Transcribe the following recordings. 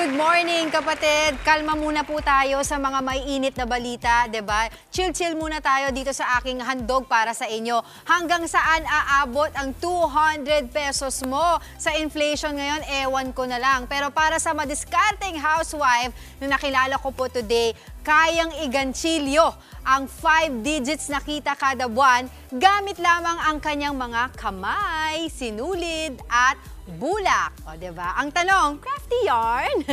good morning kapatid. Kalma muna po tayo sa mga maiinit na balita, 'di ba? Chill muna tayo dito sa aking handog para sa inyo. Hanggang saan aabot ang 200 pesos mo? Sa inflation ngayon, ewan ko na lang. Pero para sa madiskarteng housewife na nakilala ko po today, kayang iganchilyo ang 5 digits na kita kada buwan gamit lamang ang kanyang mga kamay, sinulid at bulak. O, diba? Ang tanong, crafty yarn?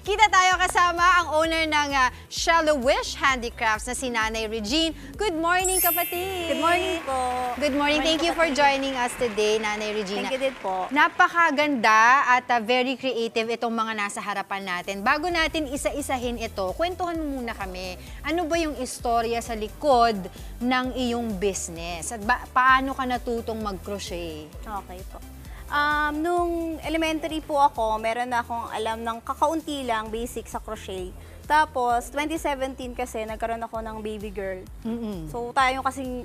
Kita tayo kasama ang owner ng Shallow Wish Handicrafts na si Nanay Regine. Good morning, kapatid! Good morning po. Good morning. Thank you for joining us today, Nanay Regina. Thank you din po. Napakaganda at very creative itong mga nasa harapan natin. Bago natin isa-isahin ito, kwentuhan mo muna kami. Ano ba yung istorya sa likod ng iyong business? At paano ka natutong mag-crochet? Okay po. Nung elementary po ako, meron na akong alam ng kakaunti lang, basic sa crochet. Tapos, 2017 kasi, nagkaroon ako ng baby girl. So,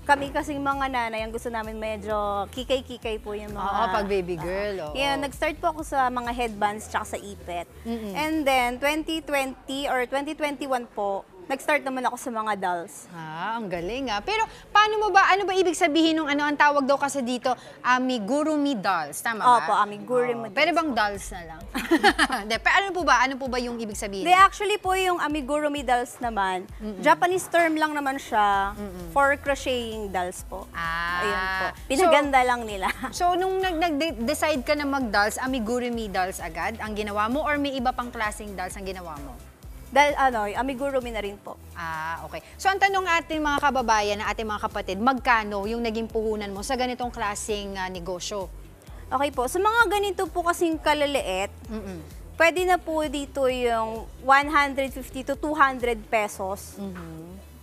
kami kasing mga nanay, ang gusto namin medyo kikay-kikay po yung mga... Oo, pag baby girl. Yeah, nag-start po ako sa mga headbands tsaka sa ipet. And then, 2020 or 2021 po, nag-start naman ako sa mga dolls. Ang galing Pero ano ba ibig sabihin nung ang tawag daw kasi dito, amigurumi dolls, tama ba? Opo, amigurumi dolls. Pwede bang dolls na lang? Pero ano po ba yung ibig sabihin? Actually po yung amigurumi dolls naman, Japanese term lang naman siya for crocheting dolls po. Ayun po. Pinaganda lang nila. So, nung nag-decide ka na mag-dolls, amigurumi dolls agad ang ginawa mo or may iba pang klaseng dolls ang ginawa mo? Amigurumi na rin po. Okay. So, ang tanong ating mga kababayan, ating mga kapatid, magkano yung naging puhunan mo sa ganitong klaseng negosyo? Okay po. Sa mga ganito po kasing kalaliit, pwede na po dito yung 150 to 200 pesos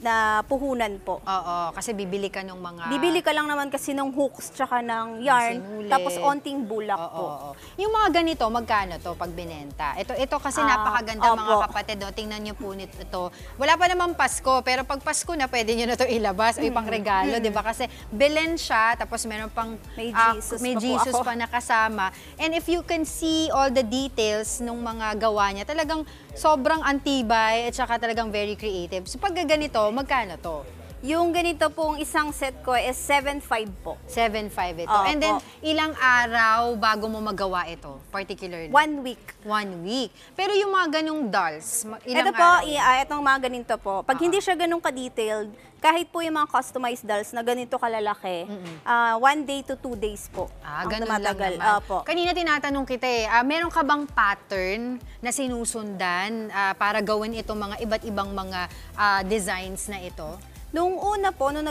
na puhunan po. Oo, kasi bibili ka ng mga... Bibili ka lang naman kasi ng hooks tsaka ng yarn, tapos onting bulak po. Yung mga ganito, magkano to pag binenta? Ito kasi napakaganda mga kapatid. Tingnan nyo po ito. Wala pa naman Pasko, pero pag Pasko na, pwede nyo na ito ilabas o ipang regalo, di ba? Kasi Belen siya, tapos meron pang... May Jesus pa nakasama. And if you can see all the details ng mga gawa niya, talagang sobrang antibay at saka talagang very creative. So pag ganito, magkano to? Yung ganito pong isang set ko is 7.5 po. 7.5 ito. And then, ilang araw bago mo magawa ito, particularly? 1 week. 1 week. Pero yung mga ganong dolls, ilang ito po, araw? itong mga ganito po. Pag hindi siya ganong ka-detailed, kahit po yung mga customized dolls na ganito kalalaki, 1 day to 2 days po. Ganun lang naman. Kanina tinatanong kita meron ka bang pattern na sinusundan para gawin itong mga iba't ibang mga designs na ito? Nung una po, nung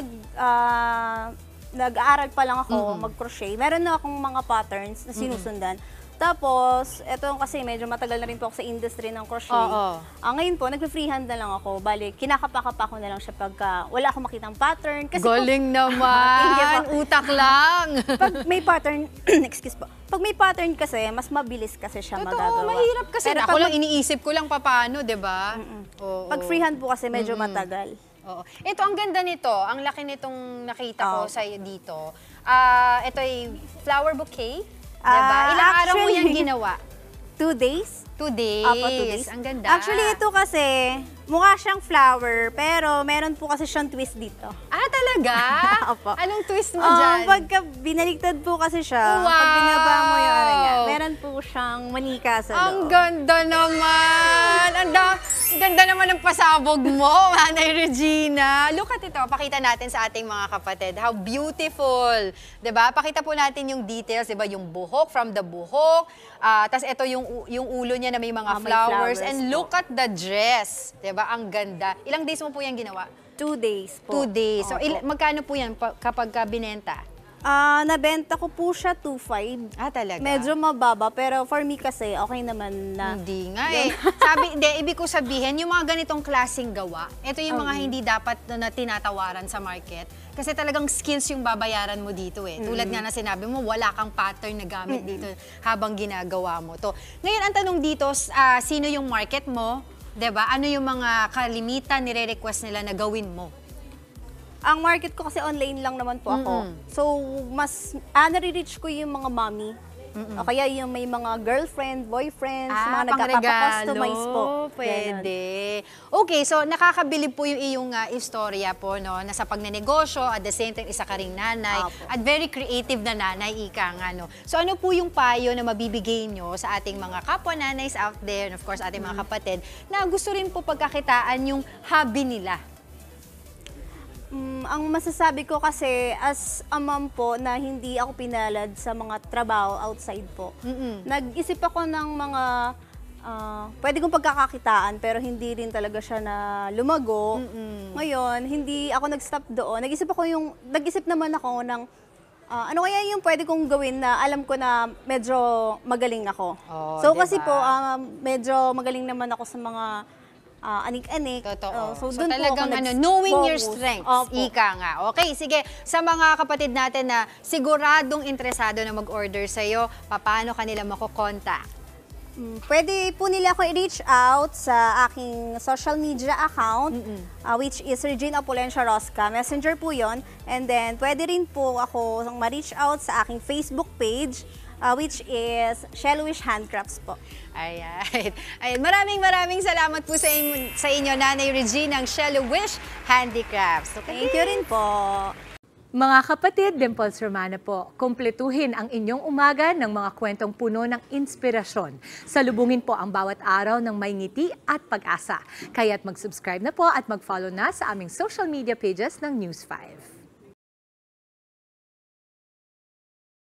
nag-aaral pa lang ako mag-crochet, meron na akong mga patterns na sinusundan. Tapos, ito kasi medyo matagal na rin po ako sa industry ng crochet. Ngayon po, nag-freehand na lang ako. Bali, kinakapa-kapa ko na lang siya pagka wala akong makitang pattern. Kasi galing naman! Utak lang! Pag may pattern, excuse po, pag may pattern kasi, mas mabilis kasi siya magagawa. Mahirap kasi. Pero ako lang iniisip ko lang paano, di ba? Pag freehand po kasi medyo matagal. Ito, ang ganda nito. Ang laki nitong nakita ko sa'yo dito. Ito ay flower bouquet. Diba? Ilang araw mo yan ginawa? 2 days. 2 days. 2 days. Ang ganda. Actually, ito kasi, mukha siyang flower, pero meron po kasi siyang twist dito. Talaga? Opo. Anong twist mo dyan? Pagka binaligtad po kasi siya, pag binaba mo yung niya, meron po siyang manika sa loob. Ang ganda naman! Ang ganda naman ng pasabog mo, Nanay Regina. Look at ito, pakita natin sa ating mga kapatid. How beautiful! Diba? Pakita po natin yung details, diba? Yung buhok, from the buhok. Tapos ito yung ulo niya na may mga flowers. And look at the dress. Diba? Ang ganda. Ilang days mo po yan ginawa? 2 days po. 2 days. So, magkano po yan kapag binenta? Nabenta ko po siya 2.5. Talaga? Medyo mababa, pero for me kasi, okay naman na. Hindi nga ibig ko sabihin, yung mga ganitong klaseng gawa, ito yung mga hindi dapat na tinatawaran sa market. Kasi talagang skills yung babayaran mo dito Tulad nga na sinabi mo, wala kang pattern na gamit dito habang ginagawa mo to. Ngayon, ang tanong dito, sino yung market mo? Diba? Ano yung mga kalimitan nire-request nila na gawin mo? Ang market ko kasi online lang naman po ako. So, mas nare-reach ko yung mga mommy O kaya yung may mga girlfriend, boyfriends, mga pangregalo. nagkakapa-customize po. Pwede. Okay, so nakakabilib po yung iyong istorya po, no? Nasa pagnenegosyo, at the same time, isa ka ring nanay. Apo. At very creative na nanay, ika nga, no? So ano po yung payo na mabibigay nyo sa ating mga kapwa nanays out there, and of course, ating mga kapatid, na gusto rin po pagkakitaan yung hobby nila? Ang masasabi ko kasi as a mom po na hindi ako pinalad sa mga trabaho outside po. Nag-isip ako ng mga pwede kong pagkakakitaan pero hindi rin talaga siya na lumago. Ngayon, hindi ako nag-stop doon. Nag-isip naman ako ng ano kaya yung pwede kong gawin na alam ko na medyo magaling ako. Oh, So diba? kasi po, medyo magaling naman ako sa mga anik-anik. Totoo. So, So dun po talagang ako knowing your nag-focus. strengths, Opo. ika nga. Okay, sige. Sa mga kapatid natin na siguradong interesado na mag-order sa'yo, paano kanila makokontak? Pwede po nila ako i-reach out sa aking social media account, which is Regina Opulencia Rosca. Messenger po yon. And then, pwede rin po ako ma-reach out sa aking Facebook page, which is Shellwish Handcrafts po. Ayan. Ayan. Maraming salamat po sa inyo, Nanay Regina, ng Shellwish Handicrafts. Okay? Thank you rin po. Mga kapatid, Dimples Romana po, kumpletuhin ang inyong umaga ng mga kwentong puno ng inspirasyon. Salubungin po ang bawat araw ng may ngiti at pag-asa. Kaya't mag-subscribe na po at mag-follow na sa aming social media pages ng News 5.